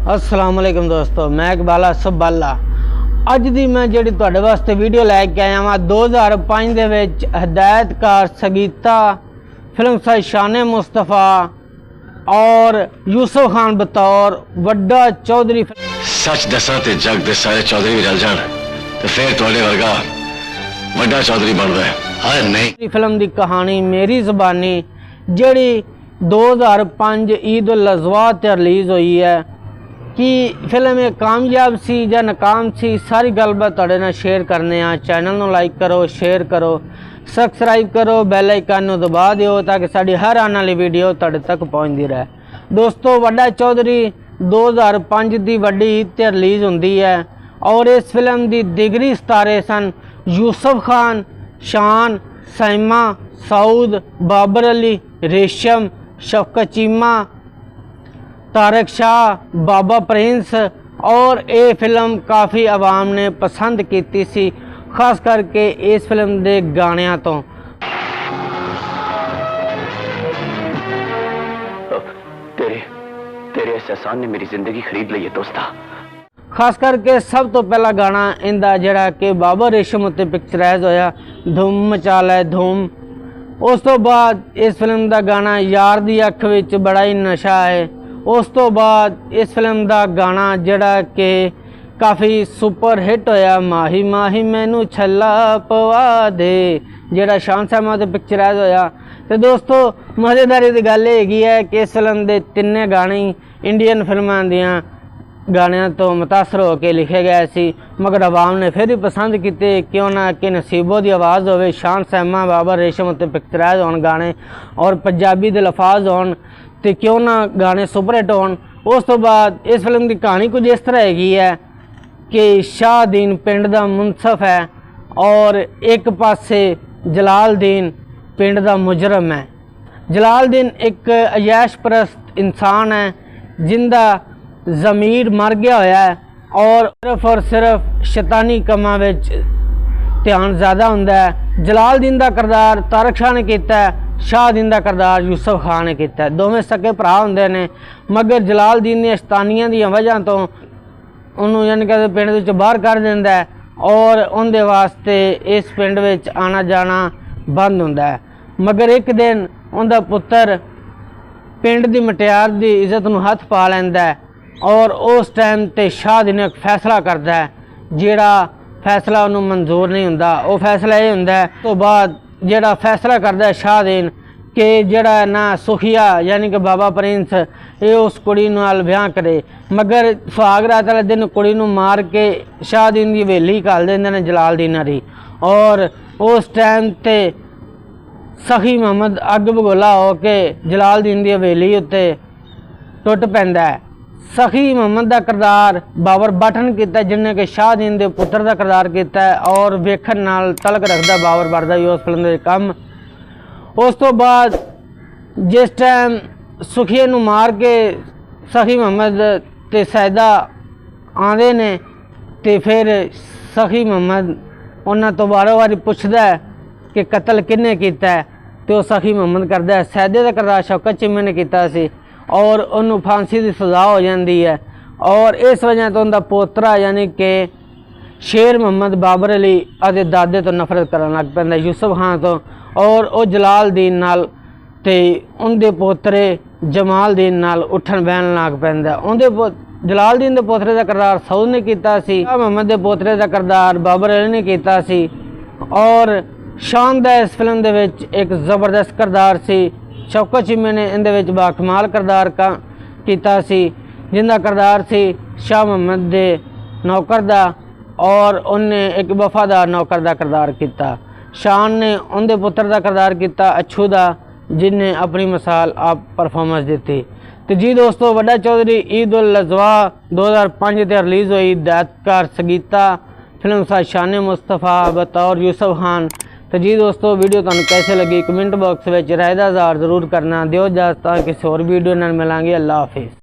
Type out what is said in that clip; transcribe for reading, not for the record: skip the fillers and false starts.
अस्सलाम वालेकुम दोस्तों, मैं इकबाल सबबाला। अज दी मैं जिहड़ी तुहाडे वास्ते वीडियो लैके आया वां 2005 दे विच हदायतकार संगीता फिल्म साई शान मुस्तफा और यूसुफ खान बतौर वड्डा चौधरी। सच दसा ते जग दे सारे चौधरी रल जाण ते फिर तुहाडे वर्गा वड्डा चौधरी बनदा है। हां नहीं फिल्म दी कहानी मेरी ज़बानी जिहड़ी 2005 ईद उल अज़हा ते रिलीज़ हुई है कि फिल्म एक कामयाब सी या नाकाम सी, सारी गलबात तुहाडे नाल शेयर करने आ। चैनल नूं लाइक करो, शेयर करो, सबसक्राइब करो, बैल आइकन नूं दबा दिओ ताकि साडी हर आने वाली वीडियो तुहाडे तक पहुंचती रहे। दोस्तों, वड्डा चौधरी 2005 दी वड्डी ईद ते रिलीज़ हुंदी है और इस फिल्म दी दिगरी सितारे सन यूसुफ खान, शान, साइमा, सऊद, बाबर अली, रेशम, शफकत चीमा, तारक शाह, बाबा प्रिंस। और ये फिल्म काफ़ी आवाम ने पसंद की सी, खास करके इस फिल्म के गाणियां तो। तेरे इस एहसान ने मेरी जिंदगी खरीद ली है दोस्ता। खास करके सब तो पहला गाना इंदा जड़ा कि बाबा रेशम उत्ते पिक्चराइज होया धूम मचा लै धूम। उस तो बाद इस फिल्म का गाना यार दी अख विच बड़ा ही नशा है। उस तो बाद इस फिल्म का गाना जड़ा कि काफ़ी सुपर हिट होया माही माही मैनू छला पवा दे, जड़ा शान साहब ते पिक्चराइज होया। तो दोस्तों, मज़ेदारी की गल है कि इस फिल्म के तिन्ने गाने इंडियन फिल्मां दियां गाणियां तो मुतासर होकर लिखे गए सी, मगर आवाम ने फिर भी पसंद किए। क्यों ना कि नसीबों की आवाज़ हो, शान साहमा बाबा रेशम उत्ते पिक्चराइज होन गाने और पंजाबी दे लफाज होन तो क्यों ना गाने सुपरहिट होन। उस तो बाद इस फिल्म की कहानी कुछ इस तरह हैगी है कि शाहदीन पिंड दा मुनसफ है और एक पासे जलालदीन पिंड दा मुजरम है। जलालदीन एक अयैश परस्त इंसान है जिंदा ज़मीर मर गया होया है और सिर्फ शैतानी कमां विच ध्यान ज़्यादा हुंदा है। जलालदीन का किरदार तारक शाह ने किया है, शाहदीन का किरदार यूसुफ खान ने किया है। दोवें सके भरा हुंदे ने, मगर जलालदीन ने शैतानियां दी वजह तो उन्होंने यानी कि पिंड विच बाहर कर दिंदा है और उनके वास्ते इस पिंड विच आना जाना बंद हुंदा है। मगर एक दिन उनका पुत्र पिंड की मटियार की इज्जत नूं हथ पा लैंदा है और उस टाइम ते शाहदीन एक फैसला करता है, जिहड़ा फैसला उन्होंने मंजूर नहीं हुंदा। वो फैसला ये हुंदा है तो बाद जिहड़ा फैसला करता है शाहदीन कि जिहड़ा ना सुखिया यानी कि बाबा प्रिंस ये उस कुड़ी नाल ब्याह करे, मगर सुहाग रात वाले दिन कुड़ी नूं मार के शाहदीन की हवेली घल देंदे ने जलालदीन हरी। और उस टाइम ते सखी मुहम्मद अग बगोला हो के जलालदीन की हवेली उत्ते टुट पैंदा है। सखी मुहम्मद का किरदार बाबर भट्ट ने किया, जिन्हें कि शाहदीन के पुत्र का किरदार किया है और वेखण नाल तलक रखता बाबर भट्ट का उस फिल्म के काम। उस तो बाद जिस टाइम सुखिए नूं मार के सखी मुहम्मद ते सैदा आंदे ने ते फिर सखी मुहम्मद उन्हां तो वारों वारी पुछदा है कि कतल किन्ने कीता है, तो सखी मुहम्मद करदा है। सैदे का किरदार शफकत चीमे ने किया सी और उन्होंने फांसी की सज़ा हो जाती है और इस वजह तो उनका पोतरा यानी कि शेर मुहम्मद बाबर अली आदे दादे तो नफरत करन लग पैंदा यूसुफ खान तो, और वो जलालदीन नाल ते उनके पोतरे जमालदीन नाल उठन बहन लग पैंदा। उनके जलालदीन के पोतरे का किरदार सऊद ने किया सी, मुहम्मद के पोतरे का किरदार बाबर अली ने किया सी। और शान दा इस फिल्म दे विच एक ज़बरदस्त किरदार सी। शफकत चीमे ने इहदे विच बाकमाल किरदार किया सी, जिंदा किरदार सी शाह मुहम्मद दे नौकर दा और उन्हें एक वफादार नौकर का किरदार किया। शान ने उनके पुत्र का किरदार किया अच्छू दा, जिन्हें अपनी मिसाल आप परफॉर्मेंस दी। तो जी दोस्तों, वड्डा चौधरी ईद उल अज़हा 2005 ते रिलीज़ हुई हदायतकार संगीता फिल्म सा शान मुस्तफा बतौर यूसुफ खान। तो जी दोस्तों, वीडियो तुहानू कैसे लगी कमेंट बॉक्स में राय दा इज़हार जरूर करना। दिओ इजाज़त, किसी होर वीडियो नाल मिलांगे। अल्लाह हाफिज़।